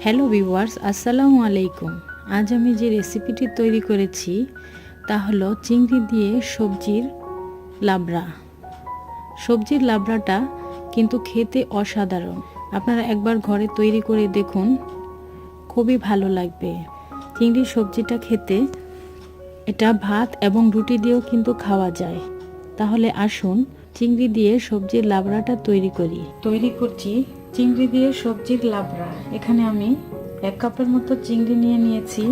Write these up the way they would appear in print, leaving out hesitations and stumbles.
Hello viewers, আসসালামু আলাইকুম। আজ আমি যে রেসিপিটি তৈরি করেছি তা হলো চিংড়ি দিয়ে সবজির লাবড়া। সবজির লাবড়াটা কিন্তু খেতে অসাধারণ। আপনারা একবার ঘরে তৈরি করে দেখুন, খুবই ভালো লাগবে। চিংড়ির সবজিটা খেতে এটা ভাত এবং রুটি দিয়েও কিন্তু খাওয়া যায়। তাহলে আসুন চিংড়ি দিয়ে সবজির লাবড়াটা তৈরি করছি চিংড়ি দিয়ে সবজির লাবড়া। এখানে আমি 1 কাপের মতো চিংড়ি নিয়ে নিয়েছি।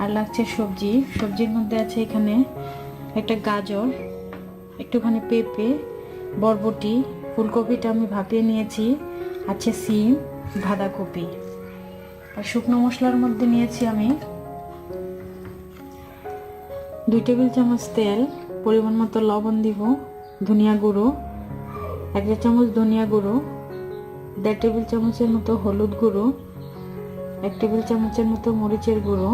আর লাগছে সবজির মধ্যে আছে এখানে একটা গাজর, একটুখানি পেঁপে, বরবটি, ফুলকপিটা আমি ভাপিয়ে নিয়েছি, আছে সিম, বাঁধাকপি। আর শুকনো মশলার মধ্যে নিয়েছি আমি 2 টেবিল চামচ তেল, পরিমাণ মতো লবণ দিব, ধনিয়া গুঁড়ো 1 চামচ, ধনিয়া গুঁড়ো 1.5 টেবিল চামচের মতো হলুদ গুঁড়ো, 1 টেবিল চামচের মতো মরিচের গুঁড়ো,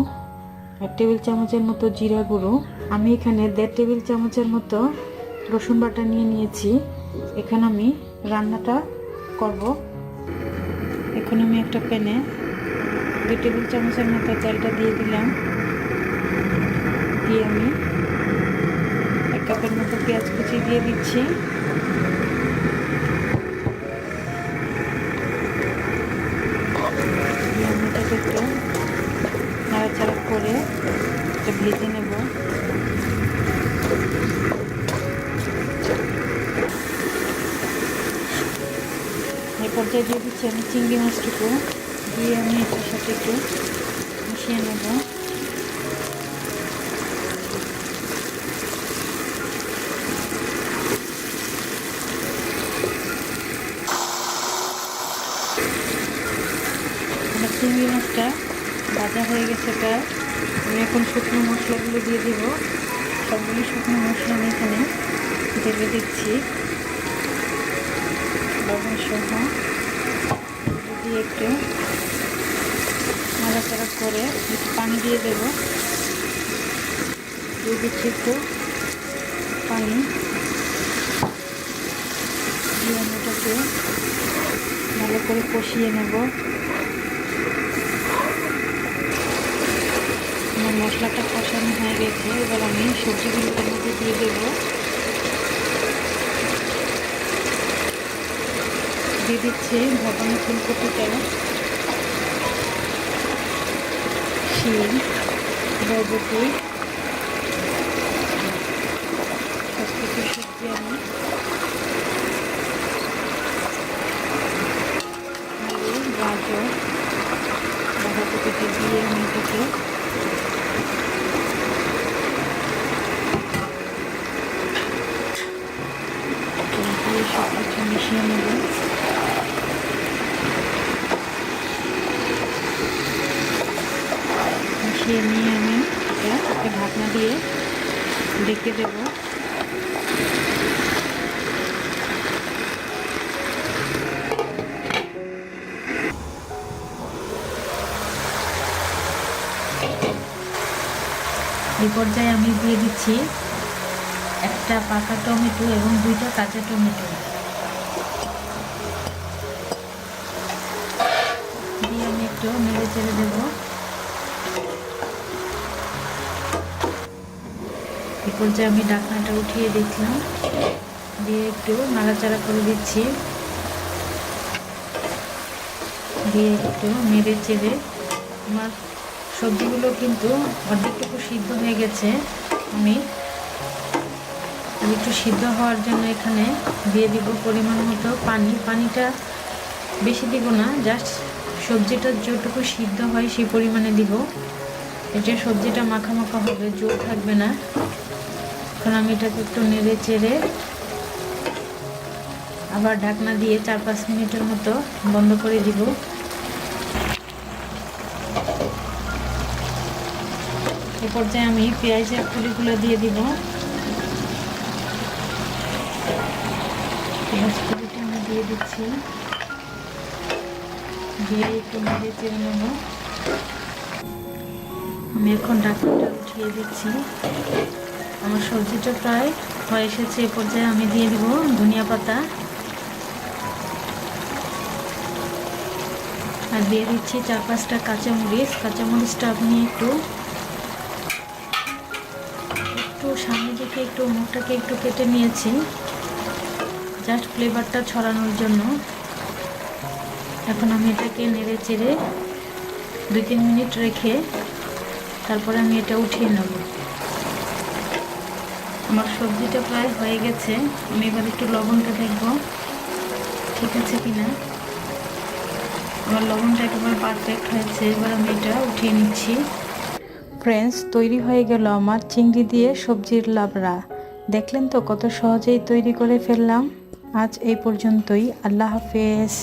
1 টেবিল চামচের মতো জিরা গুঁড়ো। আমি এখানে 1.5 টেবিল চামচের মতো রসুন বাটা নিয়ে নিয়েছি। এখানে আমি রান্নাটা করব। এখন আমি একটা প্যানে 2 টেবিল চামচের মতো তেলটা দিয়ে দিলাম। দিয়ে আমি 1 কাপের মতো পেঁয়াজ কুচি দিয়ে দিচ্ছি। এটাকে একটু নাড়াচাড়া করে এটা ভেজে নেব। এই পর্যায়ে দিয়ে দিচ্ছি আমি চিংড়ি মাছটুকু, দিয়ে আমি এটার সাথে একটু মিশিয়ে নেব। আমার চিংড়ি মাছটা ভাজা হয়ে গেছে প্রায়। আমি এখন শুকনো মশলাগুলো দিয়ে দিব। সবগুলো শুকনো মশলা আমি এখানে ঢেলে দিচ্ছি লবণ সহ। দিয়ে একটু নাড়াচাড়া করে একটু পানি দিয়ে দেবো। দিয়ে দিচ্ছি একটু পানি, দিয়ে আমি এটাকে ভালো করে কষিয়ে নেব। আমার মশলাটা কষানো হয়ে গেছে। এবার আমি সবজিগুলো এর মধ্যে দিয়ে দেবো। দিয়ে দিচ্ছি ভাপানো ফুলকপিটা, শিম, বরবটি, সবকিছু সবজি আমি আলু, গাজর, বাঁধাকপিটা দিয়ে আমি এটাকে দিয়ে সব কিছু মিশিয়ে নেব। মিশিয়ে নিয়ে আমি একটা ঢাকনা দিয়ে ঢেকে দেব। এই পর্যায়ে আমি দিয়ে দিচ্ছি একটা পাকা টমেটো এবং 2টা কাঁচা টমেটো। দিয়ে আমি একটু নেড়ে চেড়ে দেবো। এই পর্যায়ে আমি ঢাকনাটা উঠিয়ে দেখলাম, দিয়ে একটু নাড়াচাড়া করে দিচ্ছি। দিয়ে একটু নেড়ে চেড়ে আমার সবজিগুলো কিন্তু অর্ধেকটুকু সিদ্ধ হয়ে গেছে। আমি একটু সিদ্ধ হওয়ার জন্য এখানে দিয়ে দিব পরিমাণ মতো পানি। পানিটা বেশি দিব না, জাস্ট সবজিটা যতটুকু সিদ্ধ হয় সেই পরিমাণে দিব। এটা সবজিটা মাখা মাখা হবে, জোর থাকবে না। এখন আমি এটাকে একটু নেড়ে চেড়ে আবার ঢাকনা দিয়ে 4-5 মিনিটের মতো বন্ধ করে দিব। এ পর্যায়ে আমি পেঁয়াজের কুলিগুলো দিয়ে দিব। পেঁয়াজ কুলিটা আমি দিয়ে দিচ্ছি, দিয়ে একটু নেড়ে চেড়ে নেব। আমি এখন ঢাকনাটা উঠিয়ে দিচ্ছি। আমার সবজিটা প্রায় হয়ে এসেছে। এ পর্যায়ে আমি দিয়ে দিব ধনিয়া পাতা। আর দিয়ে দিচ্ছি 4-5টা কাঁচামরিচটা আপনি একটু সামনে দিকে একটু মুখটাকে একটু কেটে নিয়েছি জাস্ট ফ্লেভারটা ছড়ানোর জন্য। এখন আমি এটাকে নেড়ে চেড়ে 2-3 মিনিট রেখে তারপরে আমি এটা উঠিয়ে নেব। আমার সবজিটা প্রায় হয়ে গেছে। আমি এবার একটু লবণটা দেখব ঠিক আছে কিনা। আমার লবণটা একেবারে পারফেক্ট হয়েছে। এবার আমি এটা উঠিয়ে নিচ্ছি। ফ্রেন্ডস, তৈরি হয়ে গেল আমার চিংড়ি দিয়ে সবজির লাবড়া। দেখলেন তো কত সহজেই তৈরি করে ফেললাম। আজ এই পর্যন্তই। আল্লাহ হাফেজ।